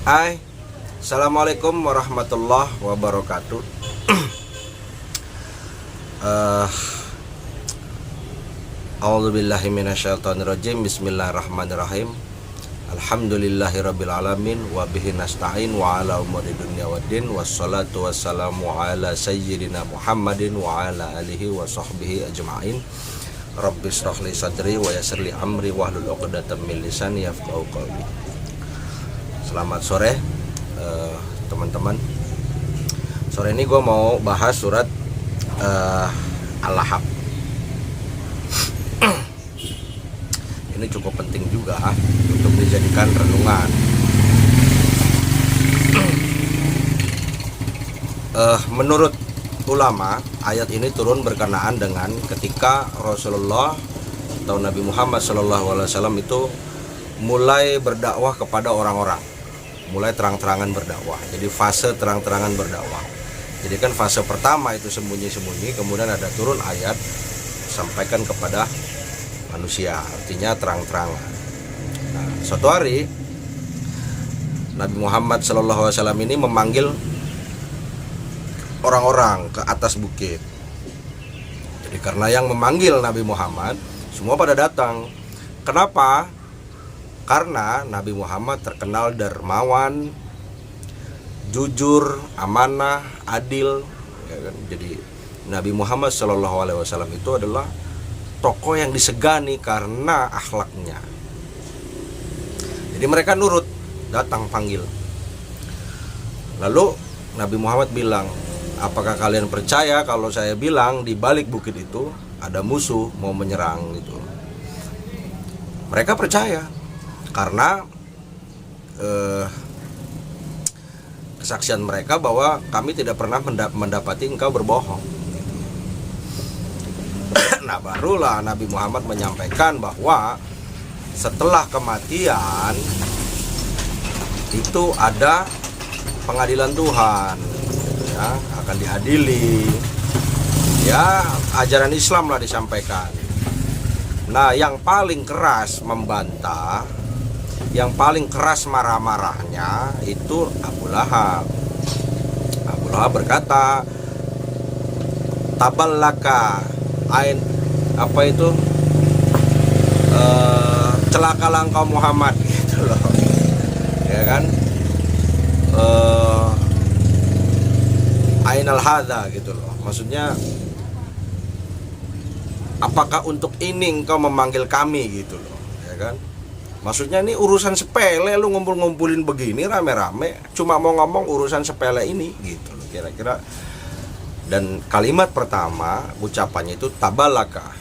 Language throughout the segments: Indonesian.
Hai, Assalamualaikum warahmatullahi wabarakatuh. uh, A'udzubillahi minasyaitonirrajim. Bismillahirrahmanirrahim. Alhamdulillahirabbil alamin wa bihi nasta'in wa ala umuri dunya waddin wassalatu wassalamu ala sayyidina Muhammadin wa ala alihi wa sahbihi ajma'in. Rabbi shrah li sadri wa yassir li amri wahlul 'uqdatam min lisani yafqahu qawli. Selamat sore teman-teman. Sore ini gue mau bahas surat Al-Lahab. Ini cukup penting juga untuk dijadikan renungan. Menurut ulama, ayat ini turun berkenaan dengan ketika Rasulullah atau Nabi Muhammad SAW itu mulai berdakwah kepada orang-orang, mulai terang-terangan berdakwah. Jadi fase terang-terangan berdakwah. Jadi kan fase pertama itu sembunyi-sembunyi, kemudian ada turun ayat sampaikan kepada manusia, artinya terang-terangan. Nah, suatu hari Nabi Muhammad SAW ini memanggil orang-orang ke atas bukit. Jadi karena yang memanggil Nabi Muhammad, semua pada datang. Kenapa? Karena Nabi Muhammad terkenal dermawan, jujur, amanah, adil, ya kan? Jadi Nabi Muhammad SAW itu adalah tokoh yang disegani karena akhlaknya. Jadi mereka nurut, datang panggil. Lalu Nabi Muhammad bilang, apakah kalian percaya kalau saya bilang di balik bukit itu ada musuh mau menyerang gitu? Mereka percaya karena kesaksian mereka bahwa kami tidak pernah mendapati engkau berbohong. Nah, barulah Nabi Muhammad menyampaikan bahwa setelah kematian itu ada pengadilan Tuhan, ya, akan diadili. Ya, ajaran Islam lah disampaikan. Nah, yang paling keras membantah, yang paling keras marah-marahnya itu Abu Lahab. Abu Lahab berkata, taballaka, apa itu, celakalah engkau Muhammad, gitu loh, ya kan, ainal hadza, gitu loh. Maksudnya, apakah untuk ini engkau memanggil kami, gitu loh, ya kan. Maksudnya ini urusan sepele, lu ngumpul-ngumpulin begini rame-rame cuma mau ngomong urusan sepele ini, gitu loh, kira-kira. Dan kalimat pertama ucapannya itu tabalaka,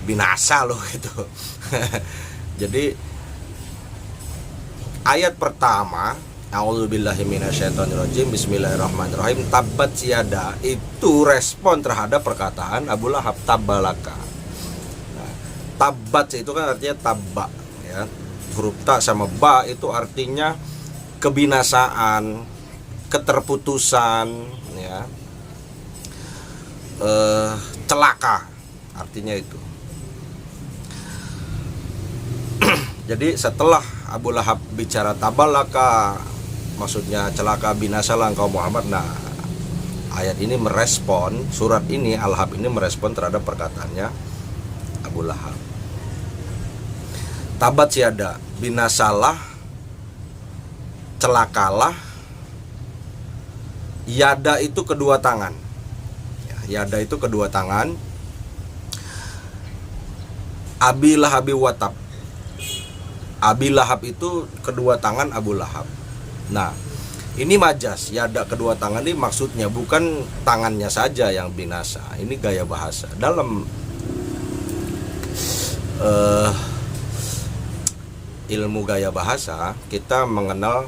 binasa loh gitu. Jadi ayat pertama, a'udzubillahi minasyaitonirrajim, bismillahirrahmanirrahim, tabat siada, itu respon terhadap perkataan Abu Lahab, tabalaka. Nah, tabat itu kan artinya tabba, ya. Huruf ta sama ba itu artinya kebinasaan, keterputusan, ya, celaka, artinya itu. Jadi setelah Abu Lahab bicara tabalaka, maksudnya celaka, binasalah engkau Muhammad. Nah, ayat ini merespon, surat ini Al-Lahab ini merespon terhadap perkataannya Abu Lahab. Tabat siada, binasalah, celakalah. Yada itu kedua tangan, ya, yada itu kedua tangan. Abi Lahabi watab, Abi Lahab itu kedua tangan Abu Lahab. Nah, ini majas, yada kedua tangan ini maksudnya bukan tangannya saja yang binasa. Ini gaya bahasa. Dalam ilmu gaya bahasa kita mengenal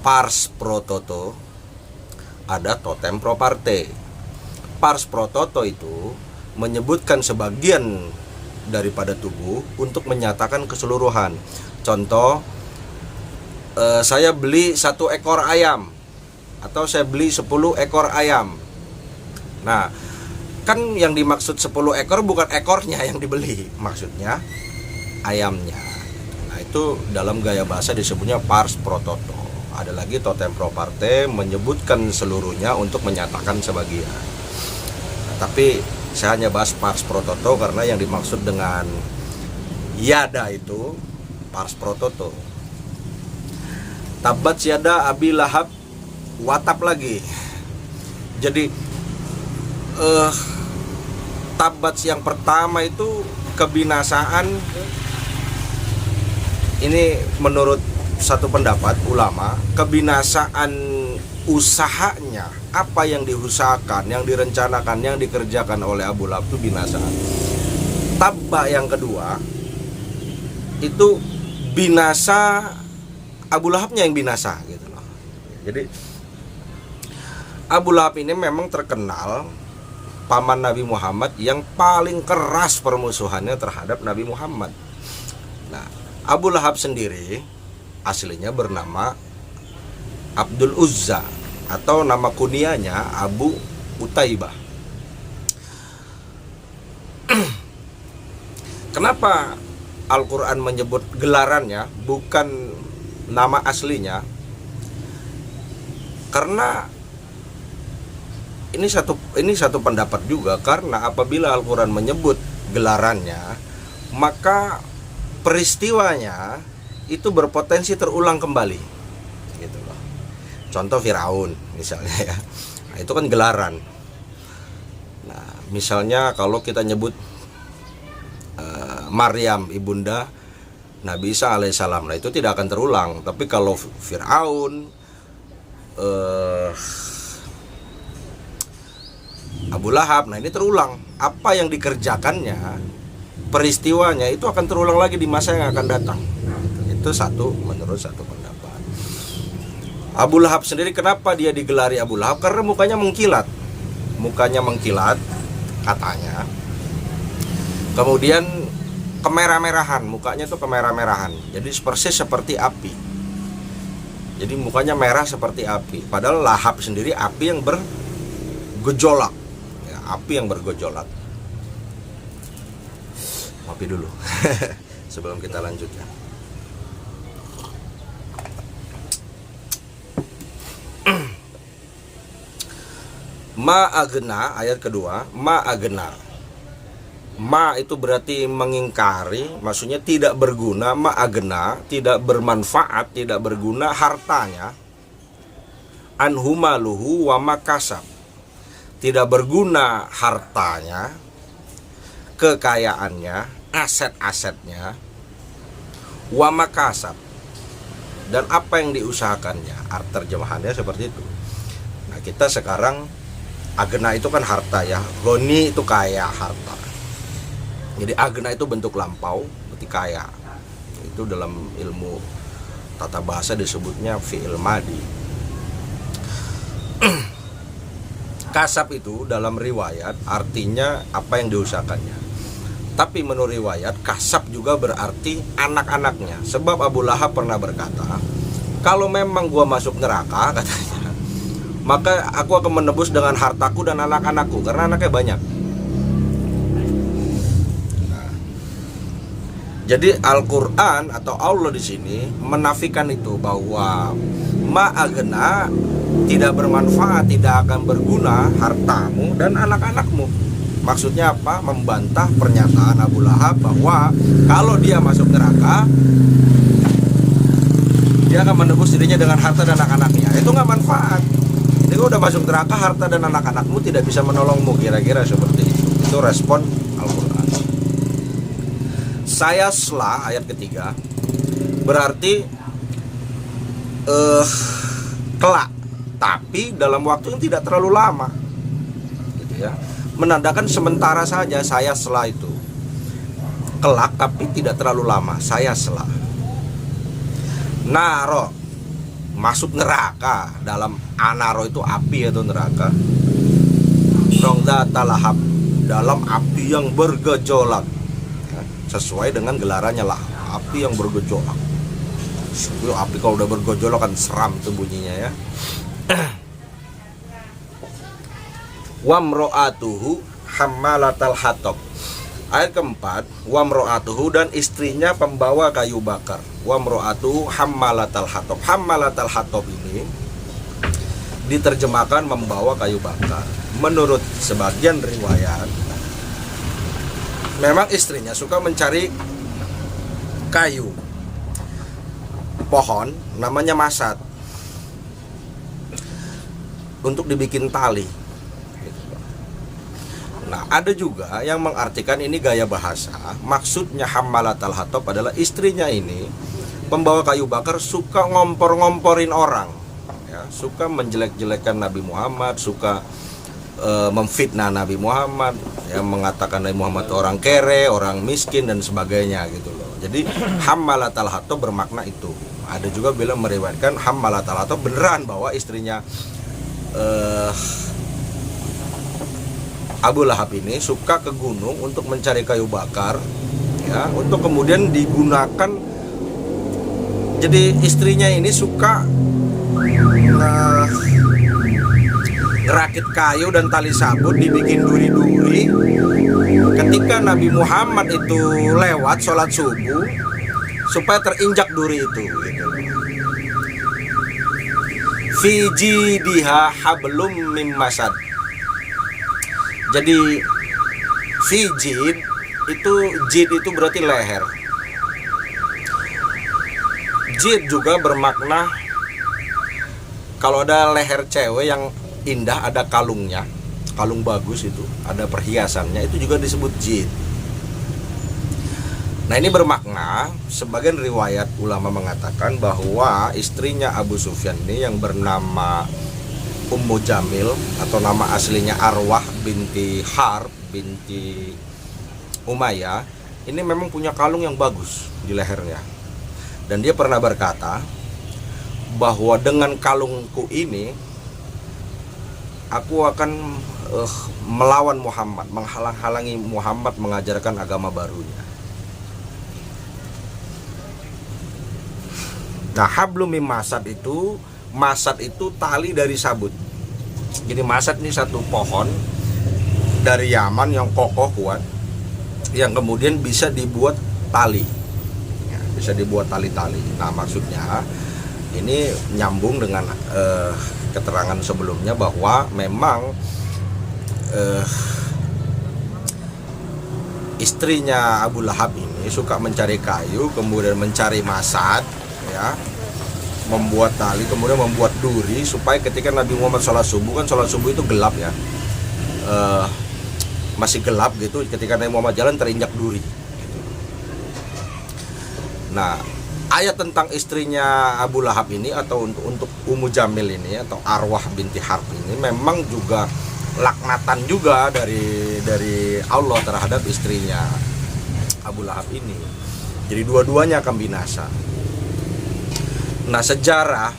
pars pro toto, ada totem pro parte. Pars pro toto itu menyebutkan sebagian daripada tubuh untuk menyatakan keseluruhan. Contoh, saya beli 1 ekor ayam, atau saya beli 10 ekor ayam. Nah, kan yang dimaksud 10 ekor bukan ekornya yang dibeli, maksudnya ayamnya. Nah, itu dalam gaya bahasa disebutnya pars pro toto. Ada lagi totem pro parte menyebutkan seluruhnya untuk menyatakan sebagian. Tapi saya hanya bahas pars pro toto karena yang dimaksud dengan yada itu pars pro toto. Tabat yada Abi Lahab watap lagi. Jadi tabat yang pertama itu kebinasaan. Ini menurut satu pendapat ulama, kebinasaan usahanya, apa yang diusahakan, yang direncanakan, yang dikerjakan oleh Abu Lahab itu binasa. Tabba yang kedua itu binasa, Abu Lahabnya yang binasa gitu loh. Jadi Abu Lahab ini memang terkenal paman Nabi Muhammad yang paling keras permusuhannya terhadap Nabi Muhammad. Nah, Abu Lahab sendiri aslinya bernama Abdul Uzza atau nama kunianya Abu Utaibah. Kenapa Al-Quran menyebut gelarannya bukan nama aslinya? Karena ini satu pendapat juga, karena apabila Al-Quran menyebut gelarannya, maka peristiwanya itu berpotensi terulang kembali gitu loh. Contoh Firaun misalnya ya, nah, itu kan gelaran. Nah misalnya kalau kita nyebut Maryam ibunda Nabi Isa alaihissalam, nah itu tidak akan terulang. Tapi kalau Firaun, Abu Lahab, nah ini terulang. Apa yang dikerjakannya, peristiwanya itu akan terulang lagi di masa yang akan datang. Itu menurut satu pendapat. Abu Lahab sendiri, kenapa dia digelari Abu Lahab? Karena mukanya mengkilat katanya. Kemudian kemerah-merahan, mukanya tuh kemerah-merahan. Jadi persis seperti api. Jadi mukanya merah seperti api. Padahal Lahab sendiri api yang bergejolak, ya, api yang bergejolak. Ngopi dulu sebelum kita lanjutkan. Ma'agna, ayat kedua, ma'agna. Ma itu berarti mengingkari, maksudnya tidak berguna. Ma'agna, tidak bermanfaat, tidak berguna hartanya. Anhumaluhu wa makasab, tidak berguna hartanya, kekayaannya, aset-asetnya, wa makasab, dan apa yang diusahakannya. Terjemahannya seperti itu. Nah kita sekarang, agna itu kan harta ya, goni itu kaya, harta. Jadi agna itu bentuk lampau, berarti kaya. Itu dalam ilmu tata bahasa disebutnya fi'il madi. Kasab itu dalam riwayat artinya apa yang diusahakannya. Tapi menurut riwayat kasab juga berarti anak-anaknya. Sebab Abu Lahab pernah berkata, kalau memang gua masuk neraka, katanya, maka aku akan menebus dengan hartaku dan anak-anakku, karena anaknya banyak. Nah, jadi Al-Quran atau Allah di sini menafikan itu, bahwa ma'agna, tidak bermanfaat, tidak akan berguna hartamu dan anak-anakmu. Maksudnya apa? Membantah pernyataan Abu Lahab bahwa kalau dia masuk neraka, dia akan menebus dirinya dengan harta dan anak-anaknya. Itu nggak manfaat. Jadi udah masuk neraka, harta dan anak-anakmu tidak bisa menolongmu, kira-kira seperti itu. Itu respon Al-Quran. Sayasla, ayat ketiga, berarti kelak, tapi dalam waktu yang tidak terlalu lama, gitu ya. Menandakan sementara saja. Sayasla itu kelak, tapi tidak terlalu lama. Sayasla naro, masuk neraka. Dalam anaro itu api, itu neraka. Rongda talahab, dalam api yang bergejolak, sesuai dengan gelarannya lah, api yang bergejolak. Api kalau udah bergejolak kan seram tuh bunyinya ya. Wamro'atuhu hammalatal hatab, Ayat keempat, wa mro'atuhu, dan istrinya pembawa kayu bakar. Wa mro'atuhu hammalatal hatab. Hammalatal hatab ini diterjemahkan membawa kayu bakar. Menurut sebagian riwayat, memang istrinya suka mencari kayu pohon namanya masad untuk dibikin tali. Nah, ada juga yang mengartikan ini gaya bahasa. Maksudnya hammalatal hatab adalah istrinya ini pembawa kayu bakar, suka ngompor-ngomporin orang, ya, suka menjelek-jelekan Nabi Muhammad, suka memfitnah Nabi Muhammad, yang mengatakan Nabi Muhammad itu orang kere, orang miskin dan sebagainya gitu loh. Jadi hammalatal hatab bermakna itu. Ada juga bilang meriwayatkan hammalatal hatab beneran bahwa istrinya Abu Lahab ini suka ke gunung untuk mencari kayu bakar, ya, untuk kemudian digunakan. Jadi istrinya ini suka ngerakit kayu dan tali sabut, dibikin duri-duri. Ketika Nabi Muhammad itu lewat sholat subuh, supaya terinjak duri itu gitu. Fi jidiha hablum mim masad. Jadi jid itu berarti leher. Jid juga bermakna, kalau ada leher cewek yang indah, ada kalungnya, kalung bagus itu, ada perhiasannya, itu juga disebut jid. Nah, ini bermakna, sebagian riwayat ulama mengatakan bahwa istrinya Abu Sufyan ini yang bernama Ummu Jamil, atau nama aslinya Arwah binti Harb binti Umayyah, ini memang punya kalung yang bagus di lehernya. Dan dia pernah berkata bahwa dengan kalungku ini aku akan melawan Muhammad, menghalang-halangi Muhammad mengajarkan agama barunya. Nah, hablum mim masad itu, masad itu tali dari sabut. Jadi masad ini satu pohon dari Yaman yang kokoh kuat, yang kemudian bisa dibuat tali, ya, bisa dibuat tali-tali. Nah, maksudnya ini nyambung dengan keterangan sebelumnya bahwa memang istrinya Abu Lahab ini suka mencari kayu, kemudian mencari masad, ya, membuat tali, kemudian membuat duri, supaya ketika Nabi Muhammad sholat subuh, kan sholat subuh itu gelap ya, masih gelap gitu, ketika Nabi Muhammad jalan terinjak duri gitu. Nah, ayat tentang istrinya Abu Lahab ini, atau untuk Ummu Jamil ini, atau Arwah binti Harb ini, memang juga laknatan juga dari Allah terhadap istrinya Abu Lahab ini. Jadi dua-duanya akan binasa. Nah, sejarah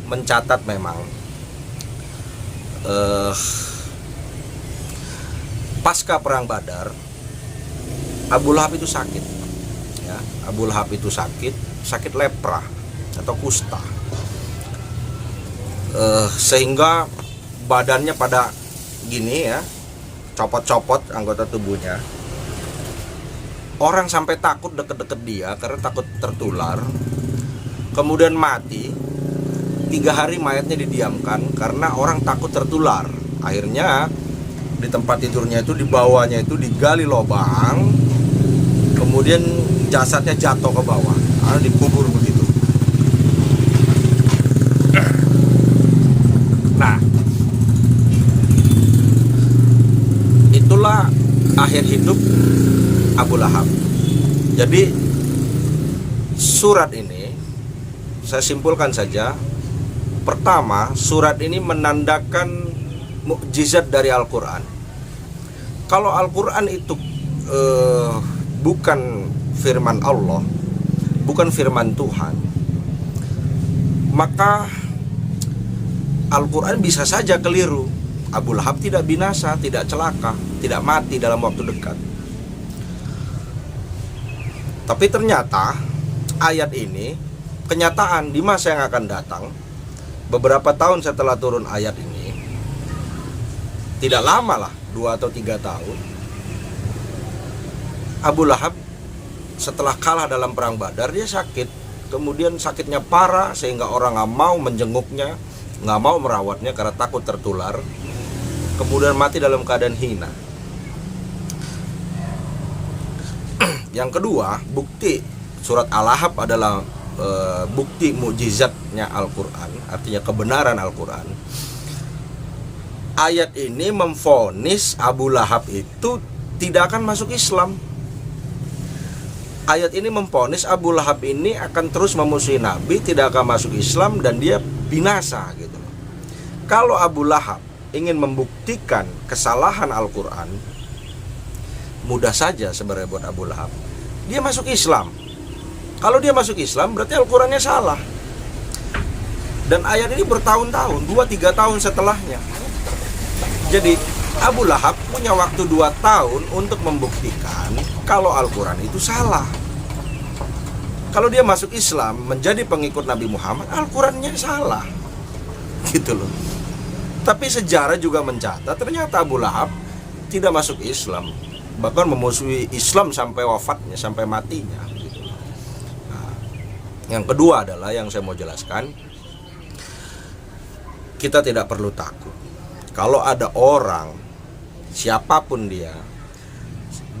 mencatat memang pasca perang Badar, Abu Lahab itu sakit, ya. Abu Lahab itu sakit lepra atau kusta, sehingga badannya pada gini ya, copot-copot anggota tubuhnya. Orang sampai takut deket-deket dia karena takut tertular. Kemudian mati. 3 hari mayatnya didiamkan karena orang takut tertular. Akhirnya di tempat tidurnya itu, di bawahnya itu digali lubang, kemudian jasadnya jatuh ke bawah, dikubur begitu. Nah, itulah akhir hidup Abu Lahab. Jadi surat ini saya simpulkan saja. Pertama, surat ini menandakan mukjizat dari Al-Quran. Kalau Al-Quran itu bukan firman Allah, bukan firman Tuhan, maka Al-Quran bisa saja keliru. Abu Lahab tidak binasa, tidak celaka, tidak mati dalam waktu dekat. Tapi ternyata ayat ini kenyataan di masa yang akan datang. Beberapa tahun setelah turun ayat ini, tidak lama lah, 2 atau 3 tahun, Abu Lahab setelah kalah dalam perang Badar dia sakit, kemudian sakitnya parah sehingga orang nggak mau menjenguknya, nggak mau merawatnya karena takut tertular, kemudian mati dalam keadaan hina. Yang kedua, bukti surat Al-Ahzab adalah bukti mukjizatnya Al-Quran, artinya kebenaran Al-Quran. Ayat ini memvonis Abu Lahab itu tidak akan masuk Islam. Ayat ini memvonis Abu Lahab ini akan terus memusuhi Nabi, tidak akan masuk Islam, dan dia binasa gitu. Kalau Abu Lahab ingin membuktikan kesalahan Al-Quran, mudah saja sebenarnya buat Abu Lahab. Dia masuk Islam. Kalau dia masuk Islam berarti Al-Qurannya salah. Dan ayat ini bertahun-tahun, 2-3 tahun setelahnya. Jadi Abu Lahab punya waktu 2 tahun untuk membuktikan kalau Al-Quran itu salah. Kalau dia masuk Islam menjadi pengikut Nabi Muhammad, Al-Qurannya salah gitu loh. Tapi sejarah juga mencatat ternyata Abu Lahab tidak masuk Islam, bahkan memusuhi Islam sampai wafatnya, sampai matinya gitu. Nah, yang kedua adalah yang saya mau jelaskan, kita tidak perlu takut kalau ada orang, siapapun dia,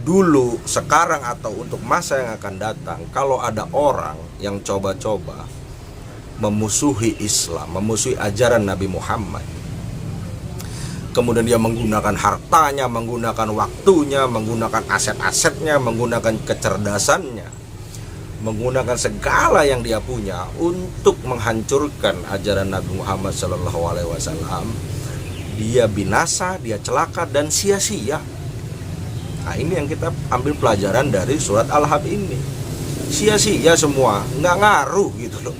dulu, sekarang, atau untuk masa yang akan datang, kalau ada orang yang coba-coba memusuhi Islam, memusuhi ajaran Nabi Muhammad, kemudian dia menggunakan hartanya, menggunakan waktunya, menggunakan aset-asetnya, menggunakan kecerdasannya, menggunakan segala yang dia punya untuk menghancurkan ajaran Nabi Muhammad SAW, dia binasa, dia celaka, dan sia-sia. Nah, ini yang kita ambil pelajaran dari surat Al-Ahzab ini. Sia-sia semua, nggak ngaruh gitu loh.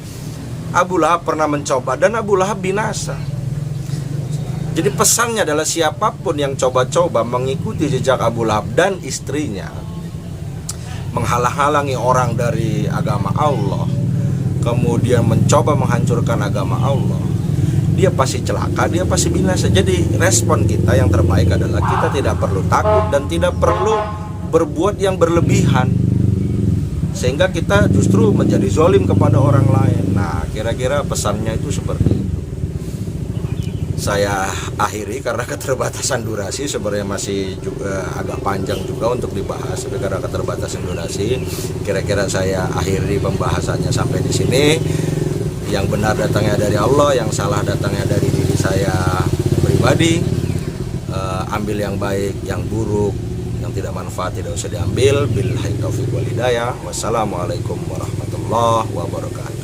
Abu Lahab pernah mencoba dan Abu Lahab binasa. Jadi pesannya adalah siapapun yang coba-coba mengikuti jejak Abu Lahab dan istrinya, menghalang-halangi orang dari agama Allah, kemudian mencoba menghancurkan agama Allah, dia pasti celaka, dia pasti binasa. Jadi respon kita yang terbaik adalah kita tidak perlu takut dan tidak perlu berbuat yang berlebihan, sehingga kita justru menjadi zalim kepada orang lain. Nah, kira-kira pesannya itu seperti itu. Saya akhiri karena keterbatasan durasi, sebenarnya masih juga agak panjang juga untuk dibahas, tapi karena keterbatasan durasi, kira-kira saya akhiri pembahasannya sampai di sini. Yang benar datangnya dari Allah, yang salah datangnya dari diri saya pribadi. Ambil yang baik, yang buruk, yang tidak manfaat tidak usah diambil. Billahi taufiq wal hidayah. Wassalamualaikum warahmatullahi wabarakatuh.